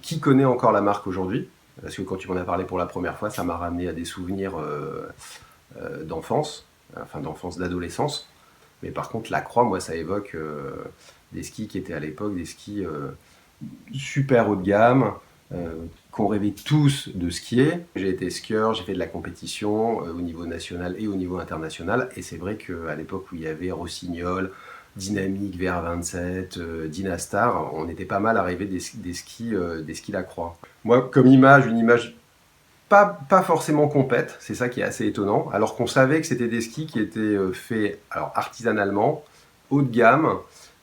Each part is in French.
Qui connaît encore la marque aujourd'hui? Parce que quand tu m'en as parlé pour la première fois, ça m'a ramené à des souvenirs d'enfance, enfin d'enfance, d'adolescence. Mais par contre, la Croix, moi, ça évoque des skis qui étaient à l'époque des skis super haut de gamme, qu'on rêvait tous de skier. J'ai été skieur, j'ai fait de la compétition au niveau national et au niveau international. Et c'est vrai qu'à l'époque où il y avait Rossignol, Dynamique, VR27, Dynastar, on était pas mal à rêver des skis Lacroix. Moi, comme image, une image pas forcément compète, c'est ça qui est assez étonnant, alors qu'on savait que c'était des skis qui étaient faits alors, artisanalement, haut de gamme.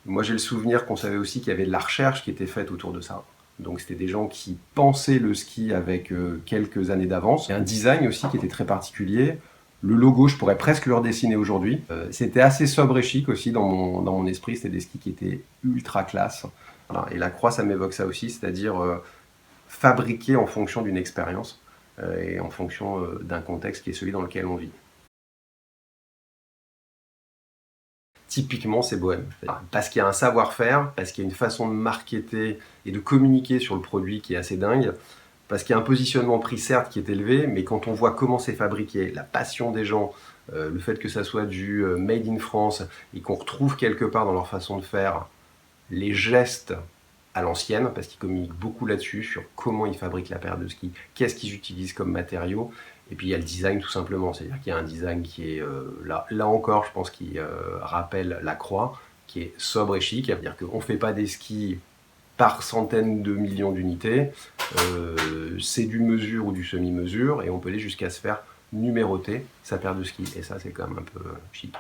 Moi j'ai le souvenir qu'on savait aussi qu'il y avait de la recherche qui était faite autour de ça. Donc c'était des gens qui pensaient le ski avec quelques années d'avance. Et un design aussi qui était très particulier. Le logo, je pourrais presque le redessiner aujourd'hui. C'était assez sobre et chic aussi dans mon esprit. C'était des skis qui étaient ultra classe. Voilà. Et la croix, ça m'évoque ça aussi, c'est-à-dire fabriquer en fonction d'une expérience et en fonction d'un contexte qui est celui dans lequel on vit. Typiquement, c'est bohème. Parce qu'il y a un savoir-faire, parce qu'il y a une façon de marketer et de communiquer sur le produit qui est assez dingue, parce qu'il y a un positionnement prix certes qui est élevé, mais quand on voit comment c'est fabriqué, la passion des gens, le fait que ça soit du made in France et qu'on retrouve quelque part dans leur façon de faire les gestes à l'ancienne, parce qu'ils communiquent beaucoup là-dessus, sur comment ils fabriquent la paire de ski, qu'est-ce qu'ils utilisent comme matériaux, et puis il y a le design tout simplement, c'est-à-dire qu'il y a un design qui est, là encore, je pense qu'il rappelle la croix, qui est sobre et chic, c'est-à-dire qu'on ne fait pas des skis par centaines de millions d'unités, c'est du mesure ou du semi-mesure, et on peut aller jusqu'à se faire numéroter sa paire de skis, et ça c'est quand même un peu chic.